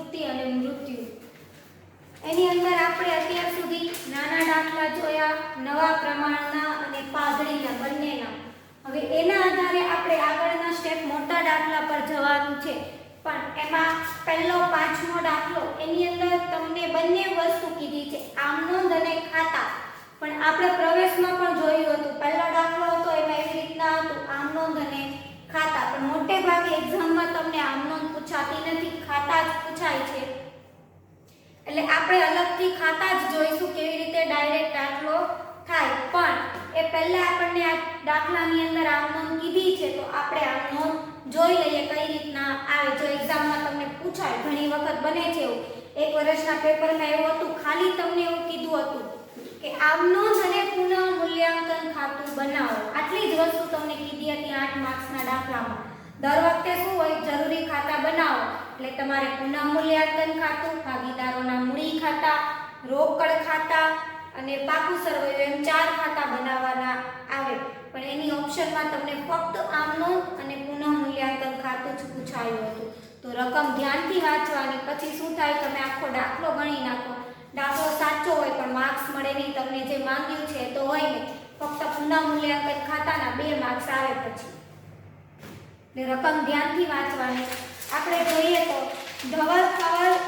નિવૃત્તિ અને મૃત્યુ. એની અંદર આપણે અત્યાર સુધી નાના દાખલા જોયા, નવા પ્રમાણના અને પાઘડીના બંનેના. હવે એના આધારે આપણે આગળના સ્ટેપ મોટા દાખલા પર જવાનું છે. પણ એમાં પહેલો પાંચમો દાખલો, એની અંદર તમને બંને વસ્તુ કીધી છે, આમનોંધ અને ખાતા. પણ આપણે પ્રવેશમાં પણ જોયું હતું, પહેલો દાખલો હતો એમાં એવી રીતના હતું આમનોંધ અને ખાતા. પણ મોટે ભાગે એક્ઝામમાં તમને આમનોંધ પૂછાતી નથી, ખાતા જ પૂછાય છે. એટલે આપણે અલગથી ખાતા જ જોઈશું કેવી રીતે ડાયરેક્ટ દાખલો થાય. પણ એ પહેલા આપણને આ દાખલાની અંદર આમનોંધ કીધી છે તો આપણે આમનોંધ જોઈ લઈએ કઈ રીતના આવે. જો એક્ઝામમાં તમને પૂછાય, ઘણી વખત બને છે એવું, એક વર્ષના પેપરમાં એવું હતું, ખાલી તમને એવું કીધું હતું કે આમનોંધ અને પુનઃ મૂલ્યાંકન ખાતું બનાવો. આટલી જ વસ્તુ તમને કીધી હતી 8 માર્ક્સના દાખલામાં. દર વખતે શું હોય, જરૂરી ખાતા બનાવો એટલે તમારે પુનઃ મૂલ્યાંકન ખાતું, ભાગીદારોના મૂડી ખાતા, રોકડ ખાતા અને પાકું સરવૈયું, એમ 4 ખાતા બનાવવાના આવે. પણ એની ઓપ્શનમાં તમને ફક્ત આમનોંધ અને પુનઃ મૂલ્યાંકન ખાતું જ પૂછાયું હતું. તો રકમ ધ્યાનથી વાંચવાની, પછી શું થાય, તમે આખો દાખલો ગણી નાખો. દાખલો સાચો હોય પણ માર્ક્સ મળે નહીં, તમને જે માંગ્યું છે તો હોય નહીં, ફક્ત પુનઃ મૂલ્યાંકન ખાતાના 2 માર્ક્સ આવે. પછી એટલે રકમ ધ્યાનથી વાંચવાની. આપણે જોઈએ તો ધવલ,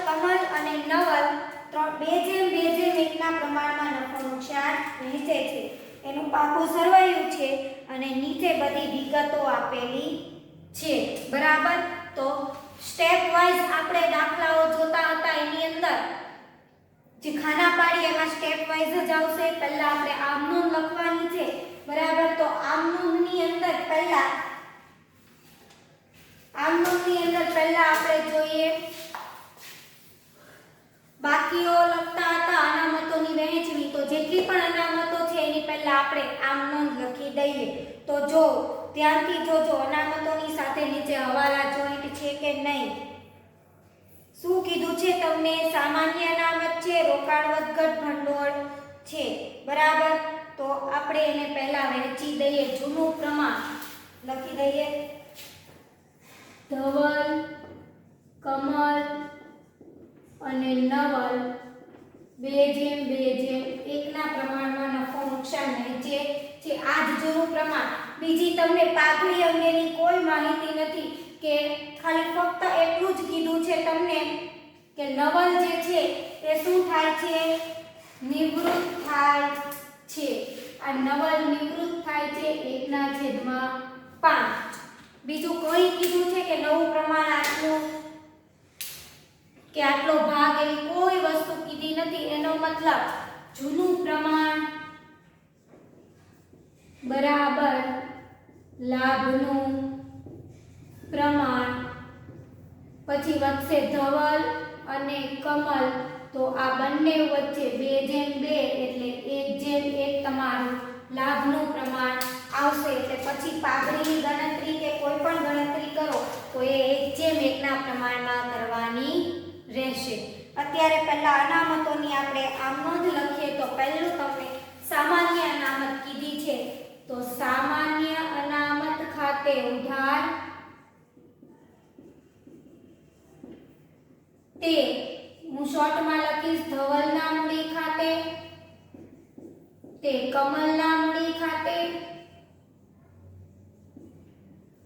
કમલ અને નવલ 2:2:1 ના પ્રમાણમાં નફો નુકસાન વહેંચે છે. એનું પાકું સરવાયું છે અને નીચે બધી વિગતો આપેલી છે. બરાબર. તો સ્ટેપ વાઇઝ આપણે દાખલાઓ જોતા હતા. એની અંદર જે ખાના પાડી એમાં સ્ટેપ વાઇઝ જ આવશે. પહેલા આપણે આમનોંધ લખવાની છે. બરાબર. તો આમનોંધની અંદર પહેલા આપણે જોઈએ બાકીઓ લખતા હતા, અનામતોની વહેંચણી. તો જેટલી પણ અનામતો છે એની પહેલા આપણે આમનોંધ લખી દઈએ. તો જો ધ્યાનથી જોજો, અનામતોની સાથે નીચે હવાલા જોઈન્ટ છે કે નહીં. શું કીધું છે તમને? સામાન્ય અનામત છે, રોકાણ વધઘટ ભંડોળ છે. બરાબર. તો આપણે એને પહેલા વહેંચી દઈએ. જૂનું પ્રમાણ લખી દઈએ. ધવલ, કમલ અને નવલ 2:2:1 ના પ્રમાણમાં નફો નુકસાન વહેંચે છે. આ જ જૂનું પ્રમાણ. બીજી તમને પાઘડી અંગેની કોઈ માહિતી નથી, કે ખાલી ફક્ત એટલું જ કીધું છે તમને કે નવલ જે છે એ શું થાય છે, નિવૃત્ત થાય છે. આ નવલ નિવૃત્ત થાય છે 1/5. બીજું કોઈ કીધું છે કે નવું પ્રમાણ આટલું કે આટલો ભાગ, એવી કોઈ વસ્તુ કીધી નથી. એનો મતલબ જૂનું પ્રમાણ બરાબર લાભનું પ્રમાણ. પછી વધશે ધવલ અને કમલ. તો આ બંને વચ્ચે 2:2 એટલે 1:1 તમારું લાભનું પ્રમાણ આવશે. એટલે પછી પાઘડીની ગણતરી કે કોઈ પણ ગણતરી કરો તો એ 1:1 ના પ્રમાણમાં કરવાની રહેશે. અત્યારે પહેલા અનામતોની આપણે આમનોંધ લખીએ. તો પહેલું તમને સામાન્ય અનામત કીધી છે. તો સામાન્ય અનામત ખાતે ઉધાર તે હું શોર્ટમાં લખીશ ધવલના મૂડી ખાતે, તે કમલના મૂડી ખાતે,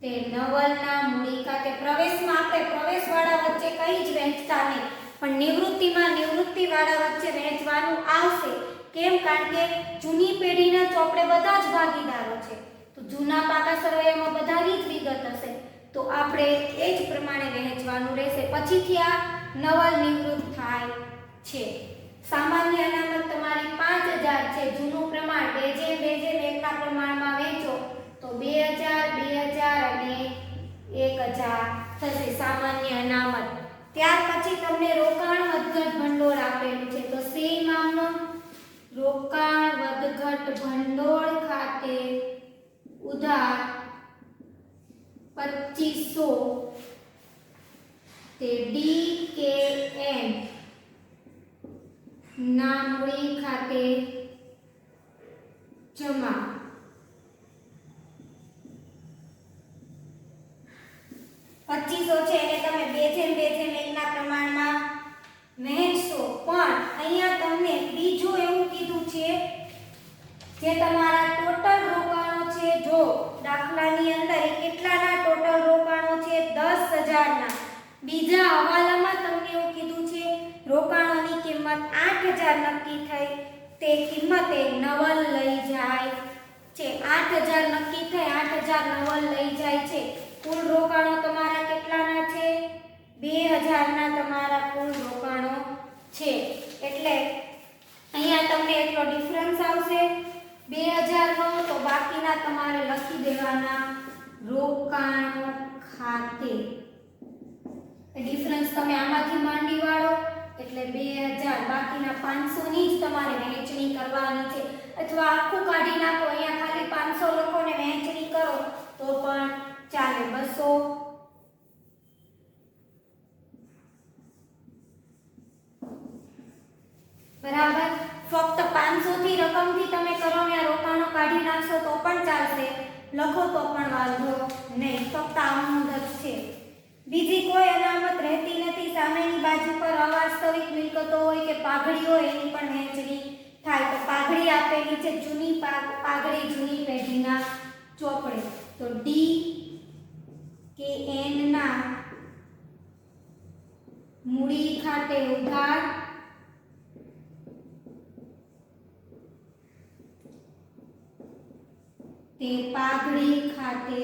તે નવલના મૂડી ખાતે. પ્રવેશમાં આપણે પ્રવેશવાળા વચ્ચે કંઈ જ વહેંચતા નહીં, પણ નિવૃત્તિમાં નિવૃત્તિવાળા વચ્ચે વહેંચવાનું આવશે. કેમ? કારણ કે જૂની પેઢીના ચોપડે બધા જ ભાગીદારો છે. તો જૂના પાકા સરવૈયામાં બધાની જ વિગત હશે. તો આપણે એ જ પ્રમાણે વહેંચવાનું રહેશે. પછીથી આ નવલ નિવૃત્ત થાય છે. સામાન્ય અનામત તમારી 5000 છે. જૂનું પ્રમાણ 2:2:1 ના પ્રમાણમાં વહેંચો તો 2000, 2000 અને 1000 થશે સામાન્ય અનામત. ત્યાર પછી તમને રોકાણ વધઘટ ભંડોળ આપેલું છે. તો સેમ આમનોંધ રોકાણ વધઘટ ભંડોળ ખાતે ઉધાર 2500 તે DKN ના મૂડી ખાતે જમા. 2500 છે એને તમે 2:2:1 ના પ્રમાણમાં 8,000 નક્કી થઈ તે કિંમતે નવલ લઈ જાય છે. 8,000 નક્કી થઈ, 8,000 નવલ લઈ જાય છે. કુલ રોકાણો તમારા કેટલાના છે? 2,000 ના તમારા કુલ રોકાણો છે. એટલે અહીંયા તમને એટલો ડિફરન્સ આવશે 2,000 નો, તો બાકીના તમારે લખી દેવાના રોકાણો ખાતે. ડિફરન્સ તમે આમાંથી માંડી વાળો એટલે 2,000, બાકીના 500 ની જ તમારે વહેંચણી કરવાની છે. અથવા આખું કાઢી નાખો, અહીંયા ખાલી 500 લખો ને વહેંચણી કરો તો પણ ચાલે. 200 બરાબર. ફક્ત 500 થી રકમથી તમે કરો ને રોકાણો કાઢી નાખશો તો પણ ચાલશે, લખો તો પણ વાંધો નહીં. ફક્ત આમનું જ છે. બીજી કોઈ અનામત રહેતી નથી. સામેની બાજુ પર અવાસ્તવિક મિલકતો હોય કે પાઘડી હોય એની પણ વહેંચણી થાય. તો પાઘડી આપેલી છે, જૂની પાઘડી, જૂની પેઢીના ચોપડે. તો ડી કે એન ના મૂડી ખાતે ઉધાર તે પાઘડી ખાતે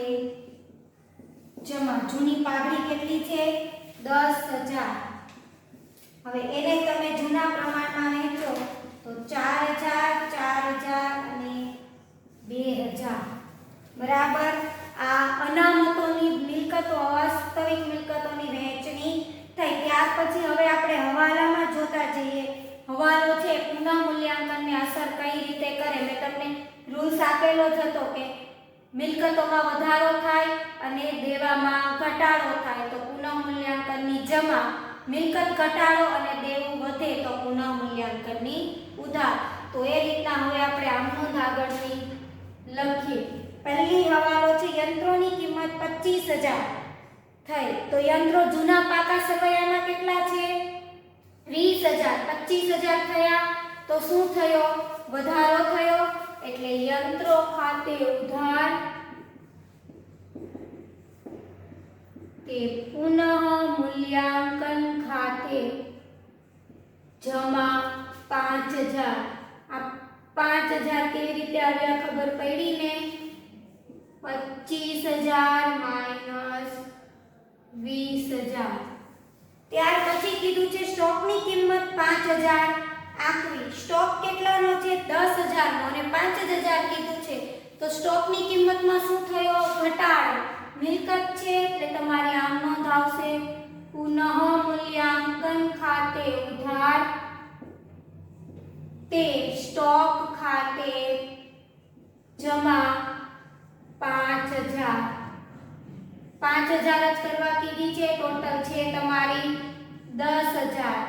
જમા. જૂની પાઘડી કેટલી છે? 10,000. હવે એને તમે જૂના પ્રમાણમાં વહેંચો તો 4,000, 4,000 અને 2,000. બરાબર. આ અનામતોની મિલકતો, અવાસ્તવિક મિલકતોની વહેંચણી થઈ. ત્યાર પછી હવે આપણે હવાલામાં જોતા જઈએ. હવાલો છે પુનઃ મૂલ્યાંકનને અસર કઈ રીતે કરે. મેં તમને રૂલ્સ આપેલો જ હતો કે મિલકતોમાં વધારો થાય અને દેવામાં ઘટાડો થાય તો પુનઃ મૂલ્યાંકનની જમા, મિલકત ઘટાડો અને દેવું વધે તો પુનઃ મૂલ્યાંકનની ઉધાર. તો એ રીતના હવે આપણે આમનોંધ આગળની લખીએ. પહેલી હવાલો છે યંત્રોની કિંમત 25,000 થઈ. તો યંત્રો જૂના પાકા સવયાના કેટલા છે? 20,000. 25,000 થયા તો શું થયો? વધારો થયો. એટલે યંત્રો ખાતે ઉધાર તે પુનઃ મૂલ્યાંકન ખાતે જમા 5,000. આ 5,000 કેવી રીતે આવ્યા ખબર પડી ને? 25,000 માઈનસ 20,000. ત્યાર પછી કીધું છે સ્ટોકની કિંમત 5,000 આકવી. સ્ટોક કેટલાનો છે? 10,000 નો અને 5,000 કીધું છે. તો સ્ટોકની કિંમતમાં શું થયો? ઘટાડો. મિલકત છે એટલે તમારી આમ નોંધ આવશે પુનઃ મૂલ્યાંકન ખાતે ઉધાર તે સ્ટોક ખાતે જમા 5,000. 5,000 જ કરવા કીધી છે. ટોટલ છે તમારી 10,000.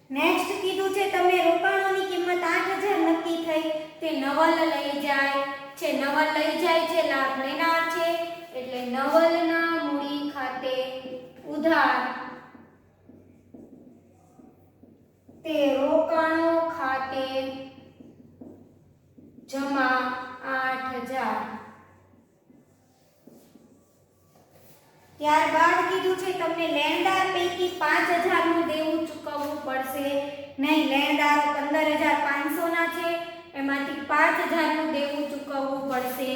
નેક્સ્ટ કીધું છે તમે રોકાણોની કિંમત 8,000 નક્કી થઈ તે નવલ લઈ જાય છે. નવલ લઈ જાય છે, લાભ લેનાર છે એટલે નવલના મૂડી ખાતે ઉધાર તે રોકાણો ખાતે જમા 8,000. ત્યારબાદ કીધું છે તમને લેણદાર પૈકી 5,000 નું દેવું ચૂકવવું પડશે નહીં. લેણદારો 15,500 ના છે, એમાંથી 5,000 નું દેવું ચૂકવવું પડશે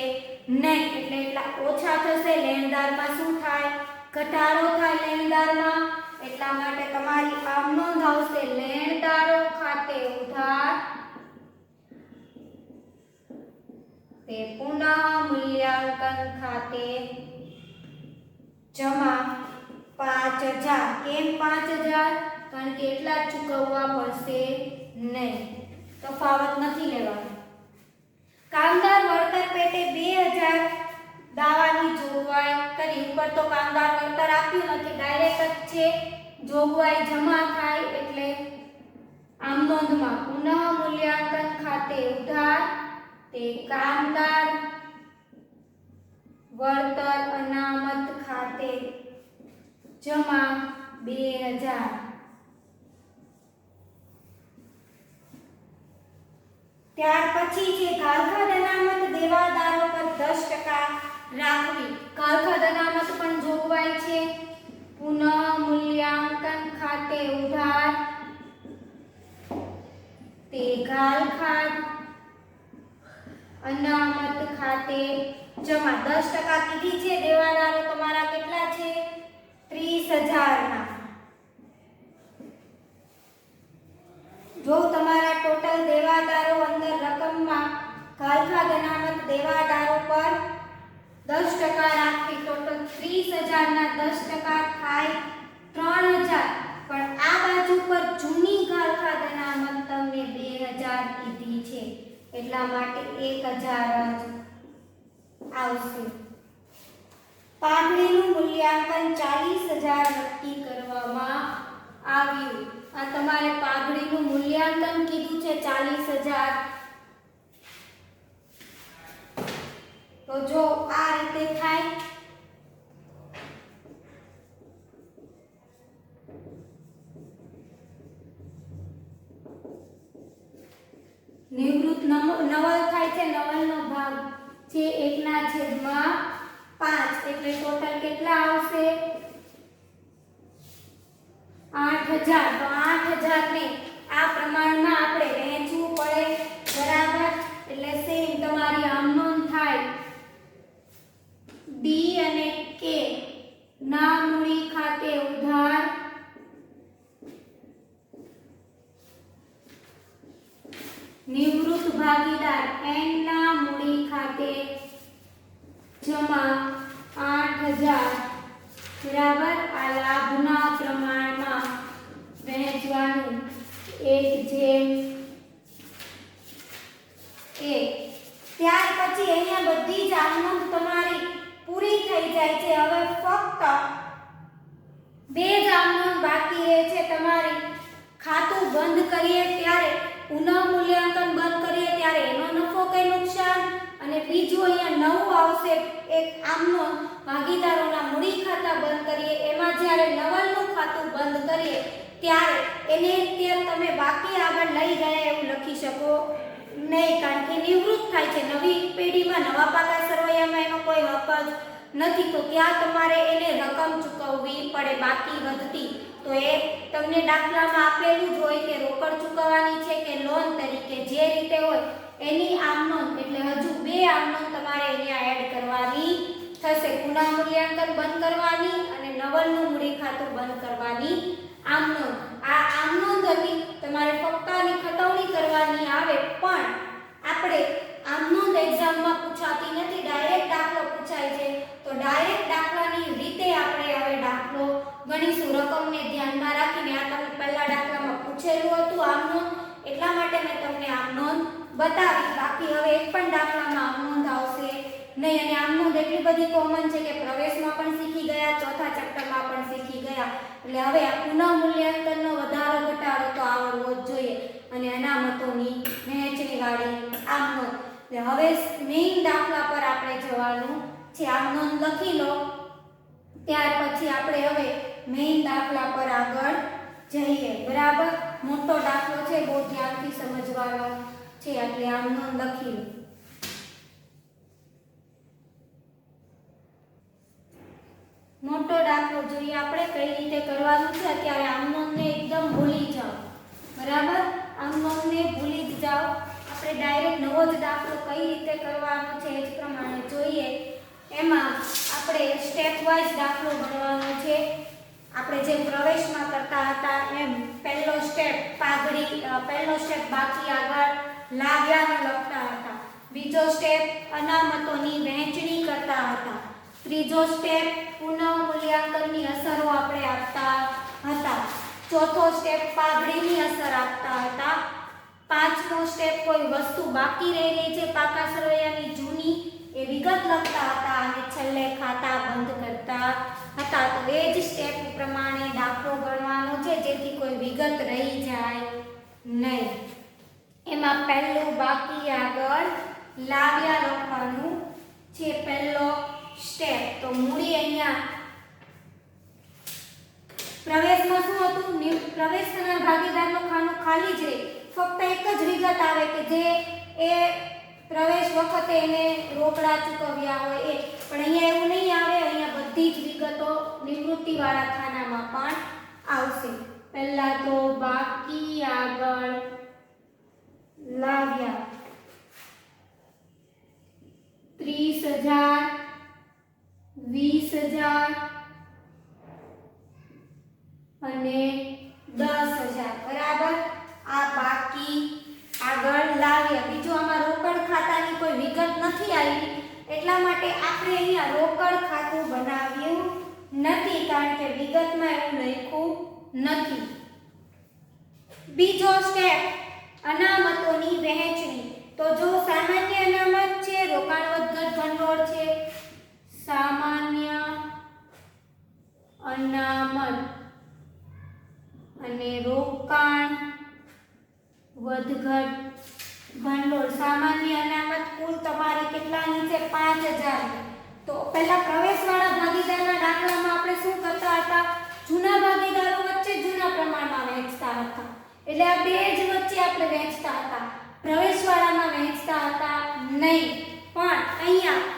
નહીં. એટલે એટલા ઓછા થશે. લેણદારમાં શું થાય? ઘટાડો થાય લેણદારમાં. એટલા માટે તમારી આમ નોંધ આવશે લેણદારો ખાતે ઉધાર તે પુનઃ મૂલ્યાંકન ખાતે જમા 5,000. કેમ 5,000? કારણ કે એટલા ચૂકવવા પડશે નહીં. તફાવત નથી લેવાનો. કામદાર વળતર પેટે 2,000 દાવાની જોગવાઈ કરી. ઉપર તો કામદાર વળતર આપ્યું નથી, ડાયરેક્ટ જ છે. જોગવાઈ જમા થાય એટલે આમ નોંધમાં પુનઃ મૂલ્યાંકન ખાતે ઉધાર તે કામદાર વળતર અનામત ખાતે જમા 2,000. ત્યાર પછી છે કાલખદ અનામત દેવાદારો પર 10% રાખવી. કાલખદ અનામત પણ જોગવાઈ છે. પુનઃ મૂલ્યાંકન ખાતે જમા. 10% કીધી છે. દેવાદારો તમારા કેટલા છે? 30,000 ના. જો તમારા ટોટલ દેવાદારો અંદર રકમમાં ખાલખાદ અનામત દેવાદારો પર 10% રાખી ટોટલ 30,000 ના 10% થાય 3,000. પણ આ બાજુ પર જૂની ખાલખાદ અનામત તમને 2,000 કીધી છે, એટલા માટે 1,000 જ આવશે. પાઘડીનું મૂલ્યાંકન 40,000 નક્કી કરવામાં આવ્યું. આ તમારે પાઘડીનું મૂલ્યાંકન કીધું છે 40,000. તો જો આ રીતે થાય. નિવૃત્ત નવલ થાય છે. નવલનો ભાગ છે 1/5 એટલે ટોટલ કેટલા આવશે? 8,000. તો 8,000 ને આ પ્રમાણમાં આપણે વહેંચવું પડે, બરાબર. એટલે સેમ તમારી આમ નોંધ થાય ડી અને કે ના મૂડી ખાતે ઉધાર નિવૃત્ત ભાગીદાર એન ના મૂડી ખાતે જમા 8,000, બરાબર. આ લાભના પ્રમાણમાં વહેંચવાનું 1/1. ત્યાર પછી અહીંયા બધી જ આમનોંધ તમારી પૂરી થઈ જાય છે. હવે ફક્ત બે જ આમનોંધ બાકી રહે છે તમારી. ખાતું બંધ કરીએ ત્યારે પુનઃ મૂલ્યાંકન બંધ કરીએ ત્યારે એનો નફો કે નુકસાન, અને બીજું અહીંયા નવું આવશે એક આમનોંધ ભાગીદારોના મૂડી ખાતા બંધ કરીએ એમાં જ્યારે નવલનું ખાતું બંધ કરીએ ત્યારે એને તમે બાકી આગળ લઈ ગયા એવું લખી શકો નહીં, કારણ કે નિવૃત્ત થાય છે. નવી પેઢીમાં નવા પાકા સરવૈયામાં એનો કોઈ હક જ નથી. તો ત્યાં તમારે એને રકમ ચૂકવવી પડે બાકી વધતી. તો એ તમને દાખલામાં આપેલું જ હોય કે રોકડ ચૂકવવાની છે કે લોન તરીકે, જે રીતે હોય એની આમનોંધ. એટલે હજુ બે આમનોંધ તમારે અહીંયા એડ કરવાની થશે. પુનઃ મૂલ્યાંકન બંધ કરવાની અને નવલનું મૂડી ખાતું બંધ કરવાની આમનોંધ. આ આમનોંધ હતી તમારે ફક્ત આની ખતવણી કરવાની આવે, પણ આપણે આમનોંધ એક્ઝામમાં પૂછાતી નથી, ડાયરેક્ટ દાખલો પૂછાય છે. તો ડાયરેક્ટ દાખલાની રીતે આપણે હવે દાખલો ગણીશું રકમને ધ્યાનમાં રાખીને. આ તમને પહેલા દાખલામાં પૂછેલું હતું આમનોંધ, એટલા માટે મેં તમને આમનોંધ બતાવી. બાકી હવે એક પણ દાખલામાં આમનોંધ આવશે નહીં. અને આમનોંધ એટલી બધી કોમન છે કે પ્રવેશમાં પણ શીખી ગયા, ચોથા ચેપ્ટરમાં પણ શીખી ગયા. એટલે હવે આ પુનઃ મૂલ્યાંકનનો વધારો ઘટાડો તો આવડવો જ જોઈએ, અને અનામતોની વહેંચણીવાળી આમનોંધ. હવે મેઇન દાખલા પર આપણે જવાનું છે. આમનોંધ લખી લો, ત્યાર પછી આપણે હવે મેઇન દાખલા પર આગળ જઈએ, બરાબર. મોટો દાખલો છે, બહુ ધ્યાનથી સમજવાનો છે, એટલે આમનોંધ લખી લો. મોટો દાખલો જોઈએ આપણે કઈ રીતે કરવાનું છે. અત્યારે આમનોંધને એકદમ ભૂલી જાઓ, બરાબર. આમનોંધને ભૂલી જ જાઓ. આપણે ડાયરેક્ટ નવો જ દાખલો કઈ રીતે કરવાનો છે એ જ પ્રમાણે જોઈએ. એમાં આપણે સ્ટેપ વાઇઝ દાખલો ગણવાનો છે. આપણે જેમ પ્રવેશમાં કરતા હતા એમ પહેલો સ્ટેપ પાઘડી, પહેલો સ્ટેપ બાકી આગળ લાવ્યાનો લખતા હતા. બીજો સ્ટેપ અનામતોની વહેંચણી કરતા હતા. ત્રીજો સ્ટેપ પુનઃ મૂલ્યાંકનની અસરો આપણે આપતા હતા. ચોથો સ્ટેપ પાઘડીની અસર આપતા હતા. પાંચમો સ્ટેપ કોઈ વસ્તુ બાકી રહી ગઈ છે પાકા સરવૈયાની જૂની એ વિગત લખતા હતા. અને છેલ્લે ખાતા બંધ કરતા હતા. તો એ જ સ્ટેપ પ્રમાણે દાખલો ગણવાનો છે, જેથી કોઈ વિગત રહી જાય નહીં. એમાં પહેલું બાકી આગળ લાવ્યા લખવાનું છે, પહેલો સ્ટેપ. તો મૂડી અહીંયા પ્રવેશમાં શું હતું? પ્રવેશ થનાર ભાગીદારનું ખાનું ખાલી જ રહે, ફક્ત એક જ વિગત આવે કે જે એ પ્રવેશ વખતે એને રોકડા ચૂકવ્યા હોય એ. પણ અહીંયા એવું નહીં આવે. અહીંયા બધી જ વિગતો નિવૃત્તિવાળા ખાનામાં પણ આવશે. પહેલા તો બાકી આગળ લાવ્યા. 30,000 20,000 અને 10,000 બરાબર. આ બાકી આગળ લાવ્યા. બીજું આમાં રોકડ ખાતાની કોઈ વિગત નથી આવી એટલા માટે આપણે અહીંયા રોકડ ખાતું બનાવ્યું નથી કારણ કે વિગતમાં એવું લખ્યું નથી. બીજો સ્ટેપ અનામતોની વહેંચણી. તો જો સામાન્ય અનામત છે, રોકાણ વધઘટ ભંડોળ છે, સામાન્ય અનામત અને રોકાણ વધઘટ ભંડોળ. સામાન્ય અનામત કુલ તમારે કેટલાની છે? 5,000. તો પહેલા પ્રવેશવાળા ભાગીદારના દાખલામાં આપણે શું કરતા હતા? જૂના ભાગીદારો વચ્ચે જૂના પ્રમાણમાં વહેંચતા હતા. એટલે આ બે જ વચ્ચે આપણે વહેંચતા હતા, પ્રવેશવાળામાં વહેંચતા હતા નહીં. પણ અહીંયા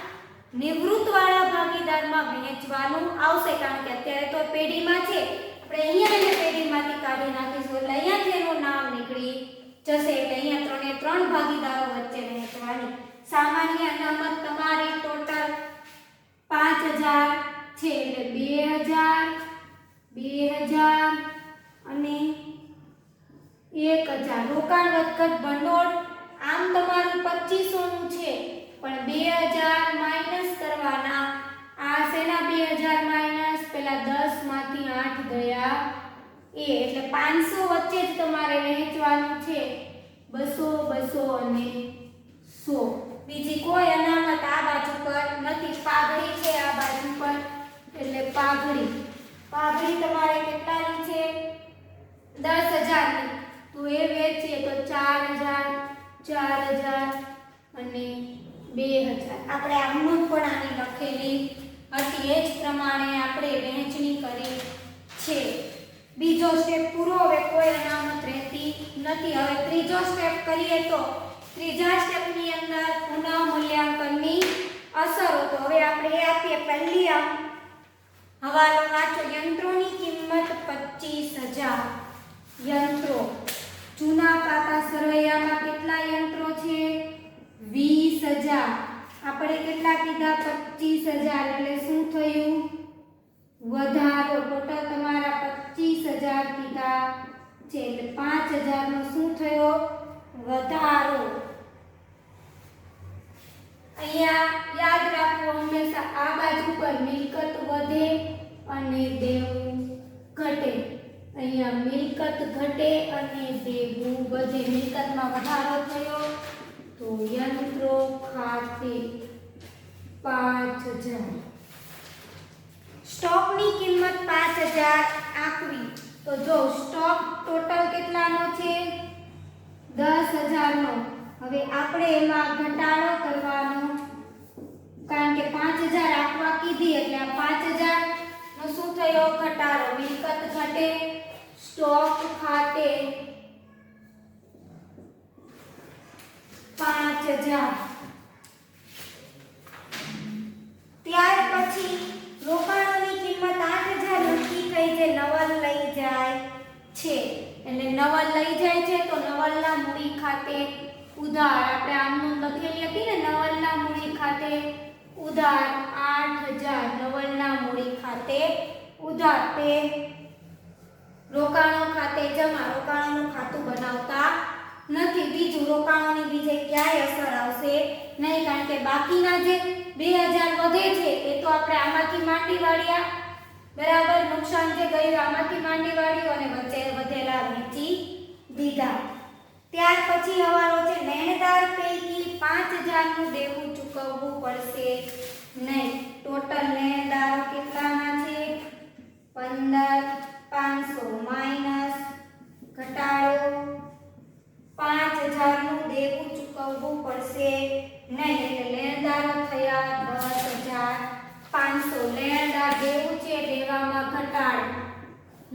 નિવૃત્તવાળા ભાગીદારમાં વહેંચવાનું આવશે કારણ કે અત્યારે તો પેઢીમાં છે. આપણે અહીંયા એને પેઢીમાંથી કાઢી નાખીશું એટલે અહીંયાથી એનું નામ નીકળી જશે. એટલે અહીંયા ત્રણે ત્રણ ભાગીદારો વચ્ચે વહેંચવાની. સામાન્ય અનામત તમારી ટોટલ 5,000 છે એટલે 2,000 અને 1,000. રોકાણ વધઘટ ભંડોળ આમ તમારું 2500 નું છે પણ 2,000 માઈનસ કરવાના. આ શેના 2,000 માઈનસ? પેલા 10 માંથી 8 ગયા એ એટલે 500 વચ્ચે જ તમારે વહેંચવાનું છે. 200 200 અને 100. બીજી કોઈ અનામત આ બાજુ પર નથી. પાઘડી છે આ બાજુ પર એટલે પાઘડી તમારે કેટલાની છે? 10,000 ની. તો એ વેચીએ તો 4,000 અને 2,000. આપણે આમનું પણ આની લખેલી હતી એ જ પ્રમાણે આપણે વહેંચણી કરી છે. બીજો સ્ટેપ પૂરો. હવે કોઈ અનામત રહેતી નથી. હવે ત્રીજો સ્ટેપ કરીએ તો ત્રીજા સ્ટેપની અંદર પુનઃ મૂલ્યાંકનની અસરો. તો હવે આપણે એ આપીએ. પહેલી આમ હવાલો વાંચો. યંત્રોની કિંમત 25,000. યંત્રો જૂના પાકા સરવૈયામાં કેટલા યંત્રો છે? 20,000. આપણે કેટલા કીધા? 25,000. એટલે શું થયું? વધારો. ટોટલ તમારા 25,000 કીધા છે એટલે 5,000 નો શું થયો? વધારો. અહીંયા યાદ રાખો હંમેશા આ બાજુ પર મિલકત વધે અને દેવું ઘટે. અહીંયા મિલકત ઘટે અને દેવું વધે. મિલકતમાં વધારો થયો તો યંત્રો ખાતે 5,000. સ્ટોકની કિંમત 5,000 આંકવી. તો જો સ્ટોક ટોટલ કેટલાનો છે? 10,000 નો. હવે આપણે એમાં ઘટાડો કરવાનો કારણ કે 5,000 આંકવા કીધી એટલે આ 5,000 નો શું થયો? ઘટાડો. મિલકત ઘટે, સ્ટોક ખાતે 5,000. ત્યાર પછી રોકાણોની કિંમત 8,000 નક્કી થઈ જે નવલ લઈ જાય છે. એટલે નવલ લઈ જાય છે તો નવલના મૂડી ખાતે ઉધાર. આપણે આમનું લખેલી હતી ને નવલના મૂડી ખાતે ઉધાર 8,000. નવલના મૂડી ખાતે ઉધાર. તે રોકાણો ખાતે જમા. રોકાણોનું ખાતું બનાવતા નથી. બીજું રોકાણોની બીજે ક્યાંય અસર આવશે નહીં કારણ કે બાકીના જે 2,000 વધે છે એ તો આપણે આમાંથી માંડી વાળ્યા. બરાબર. નુકસાન જે ગયું આમાંથી માંડી વાળ્યું અને વચ્ચે વધેલા વેચી દીધા. ત્યાર પછી હવાલો છે લેણદાર પૈકી 5,000 નું દેવું ચૂકવવું પડશે નહીં. ટોટલ લેણદારો કેટલાના છે? 15,500 માઈનસ ઘટાડો 5,000 નું દેવું ચૂકવવું પડશે નહીં. એટલે લેણદારો થયા 10,500. લેણદાર દેવું છે દેવામાં ઘટાડો.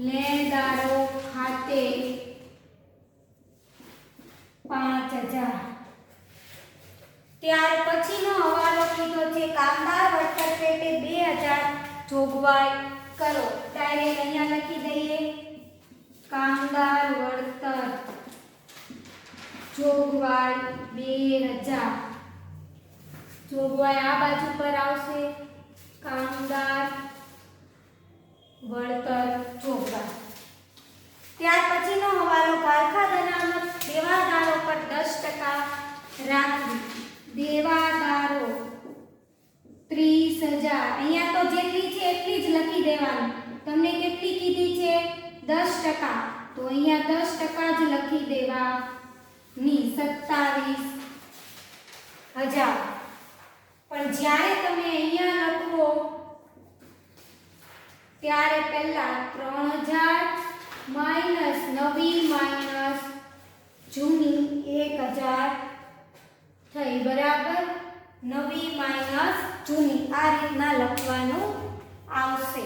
લેણદારો ખાતે 5,000. ત્યાર પછીનો હવાલો કીધો છે કામદાર વળતર પેટે 2,000 જોગવાઈ કરો. ડાયરેક્ટ અહીંયા લખી દઈએ કામદાર વળતર જોગવાઈ 2,000. જોગવાઈ આ બાજુ પર આવશે, કામદાર વળતર જોગવાઈ. ત્યાર પછીનો હવાલો કારખાન અનામત દેવાદારો પર 10% રાખવી. દેવાદારો 30,000. અહીંયા તો જેટલી છે એટલી જ લખી દેવાનું. તમને કેટલી કીધી છે? 10%. તો અહીંયા 10% જ લખી દેવાની. 27,000. પણ જ્યારે તમે અહીંયા લખો ત્યારે પહેલા 3,000 માઈનસ નવી માઈનસ જૂની 1,000 થઈ, બરાબર? નવી માઈનસ જૂની આ રીતના લખવાનું આવશે.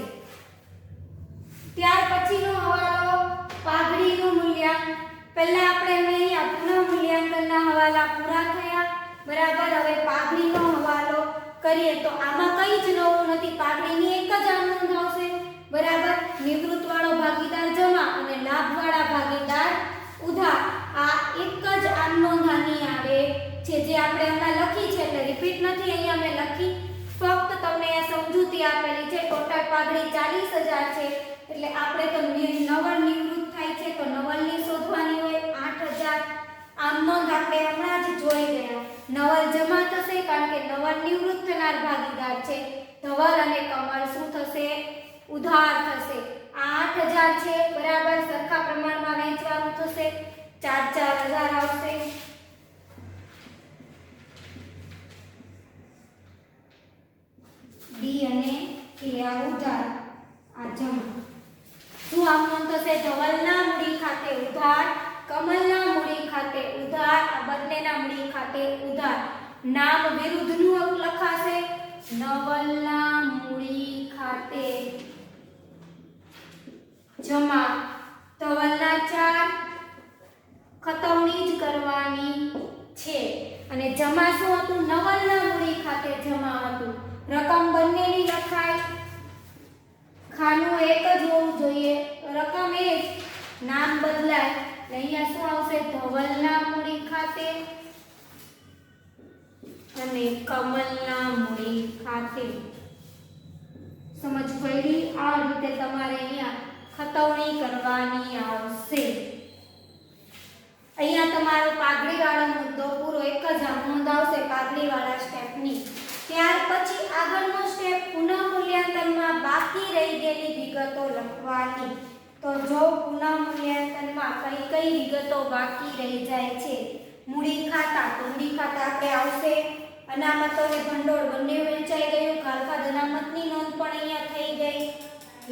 ત્યાર પછીનો હવાલો પાઘડીનું મૂલ્યાંકન. પહેલા આપણે અહીંયા પુનઃ મૂલ્યાંકનના હવાલા પૂરા થયા, બરાબર? હવે પાઘડીનો હવાલો કરીએ તો આમાં કંઈ જ નવું નથી. પાઘડીની એક જ આમ નોંધ આવશે, બરાબર? નિવૃત્ત વાળો ભાગીદાર જમા અને લાભ વાળા ભાગીદાર ઉધાર. આ એક જ આમ નોંધ આની આવે છે, જે આપણે હમણાં લખી છે એટલે રિપીટ નથી અહીંયા મેં લખી, ફક્ત તમને આ સમજૂતી આપેલી છે. ટોટલ પાઘડી 40,000 છે એટલે આપણે તો નવલ નિવૃત્ત થાય છે તો નવલની શોધવાની હોય 8,000. આમ નોંધ આપણે હમણાં જ જોઈ ગયા. નવલ જમા થશે કારણ કે નવલ નિવૃત્ત થનાર ભાગીદાર છે. ધવલ અને કમલ શું થશે? ઉધાર થશે. આ 8,000 છે, બરાબર? સરખા પ્રમાણમાં વહેંચવાનું થશે. 4,000 આવશે. ડી અને એ આ ઉધાર, આ જમા. શું આમ નોંધ થશે? ધવલના મૂડી ખાતે ઉધાર, કમલના મૂડી ખાતે ઉધાર, આ બંનેના મૂડી ખાતે ઉધાર. નામ વિરુદ્ધનું લખાશે. નવલના મૂડી ખાતે જમા. ધવલના 4 ખતમણી જ કરવાની છે અને જમા શું હતું? નવલના મૂડી ખાતે જમા હતું. રકમ બંનેની લખાય, ખાનું એક જ હોવું જોઈએ, રકમ એ જ, નામ બદલાય એટલે અહીંયા શું આવશે? ધવલના મૂડી ખાતે અને કમલના મૂડી ખાતે. સમજ પડી? આ રીતે તમારે અહીંયા ખતવણી કરવાની આવશે. અહીંયા તમારો પાઘડી વાળો મુદ્દો પૂરો, એક જ નોંધ આવશે પાઘડી વાળા સ્ટેપની. ત્યાર પછી આગળનો સ્ટેપ પુનઃ મૂલ્યાંકનમાં બાકી રહી ગયેલી વિગતો લખવાની. તો જો પુનઃ મૂલ્યાંકનમાં કઈ કઈ વિગતો બાકી રહી જાય છે? મૂડી ખાતા, તો મૂડી ખાતા આપણે આવશે. અનામતો અને ભંડોળ બંને વહેંચાઈ ગયું. કારખાન અનામતની નોંધ પણ અહીંયા થઈ ગઈ.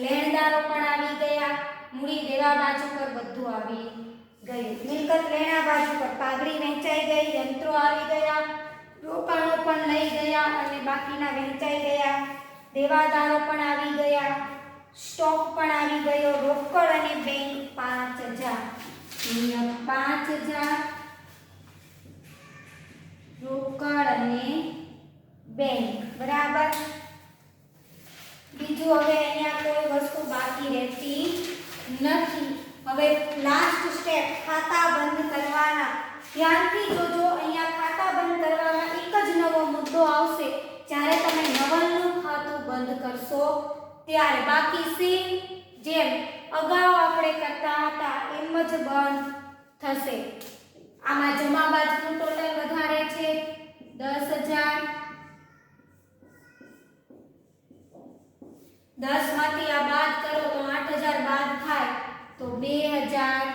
લેણદારો પણ આવી ગયા. મૂડી દેવા બાજુ પર બધું આવી ગયું. મિલકત લેણા બાજુ પર પાઘડી વહેંચાઈ ગઈ, યંત્રો આવી ગયા, રોકાણો પણ લઈ ગયા અને બાકીના વહેંચાઈ ગયા. દેવાદારો પણ આવી ગયા, સ્ટોક પણ આવી ગયો. રોકડ અને બેંક 5,000. 5,000 રોકડ અને બેંક, બરાબર? બીજું હવે અહીંયા કોઈ વસ્તુ બાકી રહેતી નથી. હવે લાસ્ટ સ્ટેપ ખાતા બંધ કરવાના. ધ્યાનથી જોજો, અહીંયા ખાતા બંધ કરવામાં એક જ નવો મુદ્દો આવશે જ્યારે તમે નવલનું ખાતું બંધ કરશો ત્યારે. બાકી સેમ જેમ અગાઉ આપણે કરતા હતા એમ જ બંધ થશે. આમાં જમા બાજુનું ટોટલ વધારે છે 10,000. 10 માંથી આ બાદ કરો તો 8,000 બાદ થાય તો 2,000.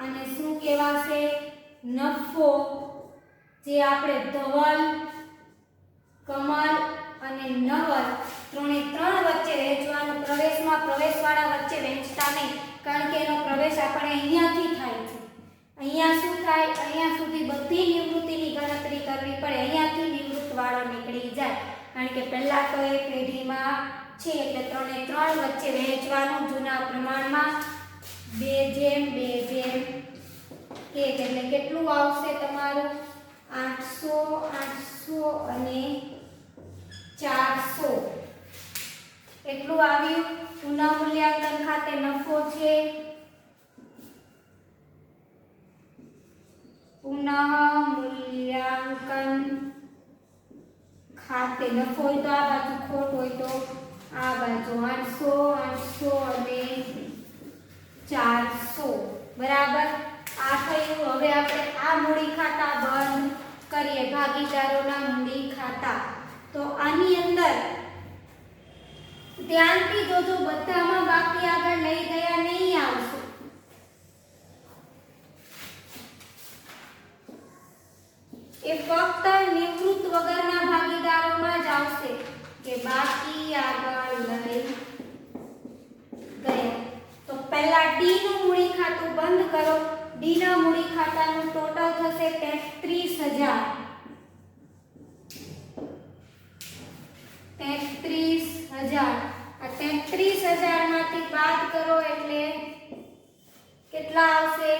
અને શું કહેવાશે? નફો, જે આપણે ધવલ, કમલ અને નવલ ત્રણે ત્રણ વચ્ચે વહેંચવાનું. પ્રવેશમાં પ્રવેશવાળા વચ્ચે વહેંચતા નહીં કારણ કે એનો પ્રવેશ આપણે અહીંયાથી થાય છે. અહીંયા શું થાય? અહીંયા સુધી બધી નિવૃત્તિની ગણતરી કરવી પડે. અહીંયાથી નિવૃત્ત વાળો નીકળી જાય કારણ કે પહેલા તો એ પેઢીમાં છે એટલે ત્રણે ત્રણ વચ્ચે વહેંચવાનું જૂના પ્રમાણમાં 2:2:1. એટલે કેટલું આવશે તમારું? 800, 800 અને 400. એટલું આવ્યું. પુનઃ મૂલ્યાંકન ખાતે નફો છે. પુનઃ મૂલ્યાંકન ખાતે નફો હોય તો આ બાજુ, ખોટ હોય તો આ બાજુ. 800 અને 400 બરાબર. આ થયું. હવે આપણે આ મૂડી ખાતા બંધ કરીએ, ભાગીદારોના મૂડી ખાતા. તો આની અંદર ધ્યાનથી જોજો, બધામાં બાકી આગળ લઈ ગયા નહીં આવશે. એ ફક્ત નિવૃત્ત વગરના ભાગીદારોમાં જ આવશે કે બાકી આગળ લઈ ગયા. તો પહેલા ડી નું મૂડી ખાતું બંધ કરો. ડી ના મૂડી ખાતાનું ટોટલ થશે 33000. 33000. આ 33000 માંથી બાદ કરો એટલે કેટલા આવશે?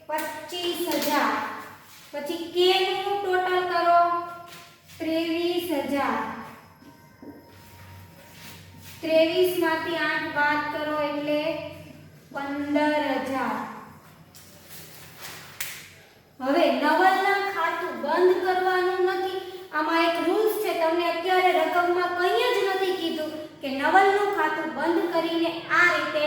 25000. પછી કે નું ટોટલ કરો 23000. 23 માંથી 8 બાદ કરો એટલે 15000. હવે નવલના ખાતું બંધ કરવાનું નથી. આમાં એક રૂલ્સ છે, તમને અત્યારે રકમમાં કંઈ જ નથી કીધું કે નવલનું ખાતું બંધ કરીને આ રીતે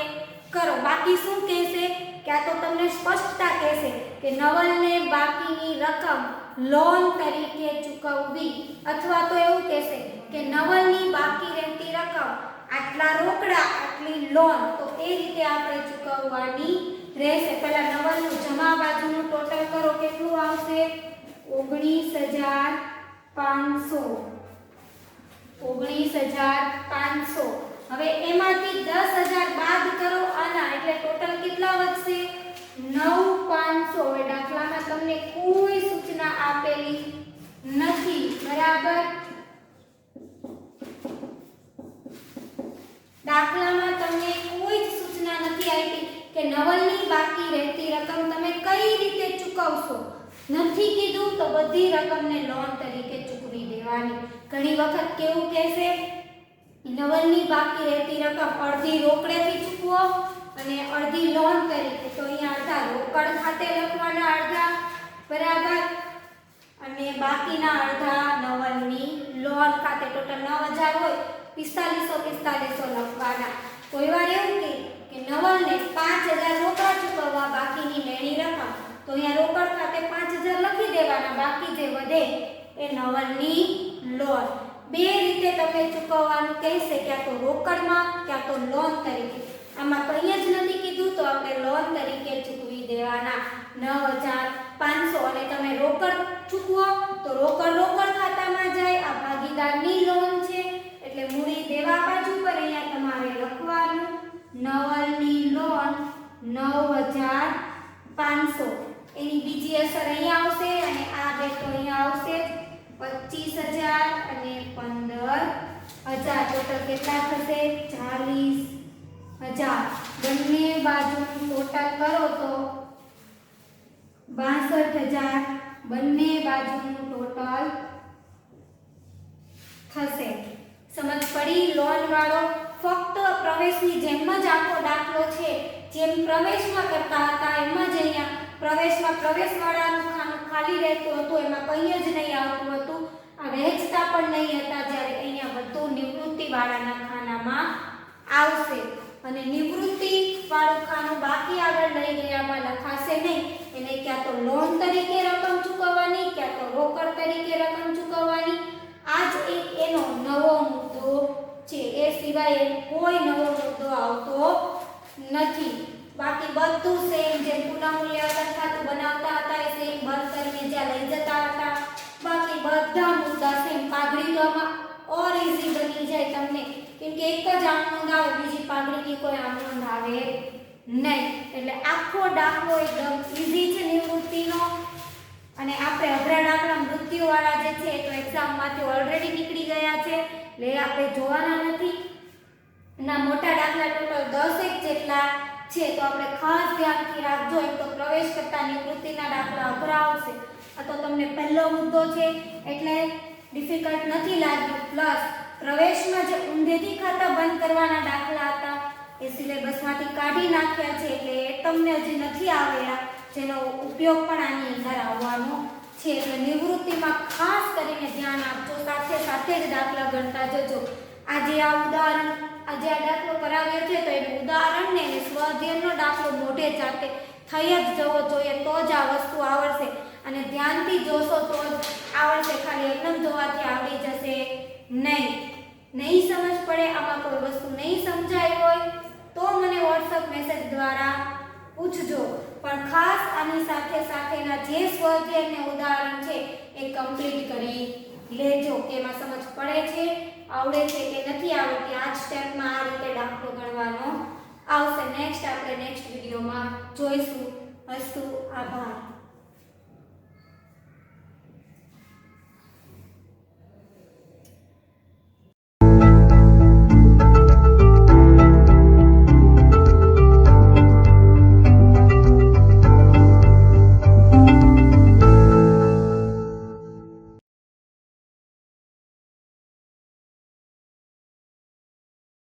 કરો. બાકી શું કહેશે કે આ તો તમને સ્પષ્ટતા કહેશે કે નવલને બાકીની રકમ લોન તરીકે ચૂકવવી, અથવા તો એવું કહેશે કે નવલની બાકી રહેતી રકમ આટલા રોકડા આટલી લોન, તો એ રીતે આપણે ચૂકવવાની રહેશે. પહેલા નવલનું જમા બાજુનું ટોટલ કરો, કેટલું આવશે? 19500. 19500. હવે એમાંથી 10000 બાદ કરો આના, એટલે ટોટલ કેટલા વધશે? 9500. હવે દાખલામાં તમને કોઈ સૂચના આપેલી નથી, બરાબર. દાખલામાં તમને કોઈ જ સૂચના નથી આપી કે નવલની બાકી રહેતી રકમ તમે કઈ રીતે ચૂકવશો. નથી કીધું તો બધી રકમને લોન તરીકે ચૂકવી દેવાની. ઘણી વખત કેવું કહેશે, નવલની બાકી રહેતી રકમ અડધી રોકડેથી ચૂકવો અને અડધી લોન તરીકે. તો અહીંયા અડધા રોકડ ખાતે લખવાના, અડધા બરાબર, અને બાકીના અડધા નવલની લોન ખાતે. ટોટલ 9000 હોય, 4500 લખવાના. કોઈ વાર એવું કે નવલને 5000 રોકડા ચૂકવવા, બાકીની લેણી રકમ, તો અહીંયા રોકડ ખાતે 5000 લખી દેવાના, બાકી જે વધે એ નવલની લોન. બે રીતે તમે ચૂકવવાનું કહેશે, ક્યાં તો રોકડમાં ક્યાં તો લોન તરીકે. આમાં કંઈ જ નથી કીધું તો આપણે લોન તરીકે ચૂકવી દેવાના 9500. અને તમે રોકડ ચૂકવો તો રોકડ ખાતામાં જાય. આ ભાગીદારની લોન છે એટલે મૂડી દેવા બાજુ પર અહીંયા તમારે લખવાનું નવલની લોન 9500. એની બીજી અસર અહીંયા આવશે અને આ બે તો અહીંયા આવશે 25000 અને 15000. ટોટલ કેટલા થશે? 40000. બંને બાજુનું ટોટલ કરો તો 62000 બંને બાજુનું ટોટલ થશે. સમજ પડી? લોન વાળો ફક્ત પ્રવેશની જેમ જ આખો દાખલો છે, જેમ પ્રવેશમાં કરતા હતા એમ જ અહીંયા પ્રવેશમાં પ્રવેશવાળાનું ખાનું ખાલી રહેતું હતું, એમાં કંઈ જ નહીં આવતું હતું. આ વહેંચતા પણ નહીં હતા, જ્યારે અહીંયા બધું નિવૃત્તિવાળાના ખાનામાં આવશે. અને નિવૃત્તિ વાળું ખાનું બાકી આગળ લઈ ગયામાં લખાશે નહીં. એને ક્યાં તો લોન તરીકે રકમ ચૂકવવાની, ક્યાં તો રોકડ તરીકે રકમ ચૂકવવાની. આ જ એક એનો નવો મુદ્દો છે. એ સિવાય કોઈ નવો મુદ્દો આવતો નથી. બાકી બધું સેમ, જેમ પુનઃમૂલ્યાંકન ખાતું બનાવતા હતા એ સેમ બંધ કરીને જ્યાં લઈ જતા હતા, બાકી બધા મુદ્દા સેમ. પાઘડી તો આમાં ઓર ઈઝી બની જાય તમને, કેમ કે એક જ આમનોંધ આવે, બીજી પાઘડીની કોઈ આમનોંધ આવે નહીં. એટલે આખો દાખલો એકદમ ઈઝી છે નિવૃત્તિનો. અને આપણે અઘરા દાખલા મૃત્યુવાળા જે છે તો એક્ઝામમાંથી ઓલરેડી નીકળી ગયા છે, એટલે આપણે જોવાના નથી. ના મોટા દાખલા ટોટલ 10 જેટલા છે, તો આપણે ખાસ ધ્યાનથી રાખજો. એક તો પ્રવેશ કરતા નિવૃત્તિના દાખલા અઘરા આવશે. આ તો તમને પહેલો મુદ્દો છે એટલે ડિફિકલ્ટ નથી લાગ્યું. પ્લસ પ્રવેશમાં જે ઊંધેથી ખાતા બંધ કરવાના દાખલા હતા એ સિલેબસમાંથી કાઢી નાખ્યા છે, એટલે એ તમને હજી નથી આવેલા, જેનો ઉપયોગ પણ આની અંદર આવવાનો છે એટલે નિવૃત્તિમાં ખાસ કરીને ધ્યાન આપજો, સાથે સાથે જ દાખલા ગણતા જજો. આજે આ દાખલો કરાવ્યો છે તો એનું ઉદાહરણ ને સ્વાધ્યાયનો દાખલો મોઢે જાતે થઈ જ જવો જોઈએ, તો જ આ વસ્તુ આવડશે. અને ધ્યાનથી જોશો તો જ આવડશે, ખાલી એકદમ જોવાથી આવડી જશે નહીં સમજ પડે, આમાં કોઈ વસ્તુ નહીં સમજાય હોય તો મને WhatsApp મેસેજ દ્વારા પૂછજો. પણ ખાસ આની સાથે સાથેના જે સ્વાધ્યાય અને ઉદાહરણ છે એ કમ્પ્લીટ કરી લેજો કે એમાં સમજ પડે છે, આવડે છે કે નથી આવડતી. આ જ સ્ટેપમાં આ રીતે દાખલો ગણવાનો આવશે. નેક્સ્ટ આપણે નેક્સ્ટ વિડીયોમાં જોઈશું. અસ્તુ, આભાર.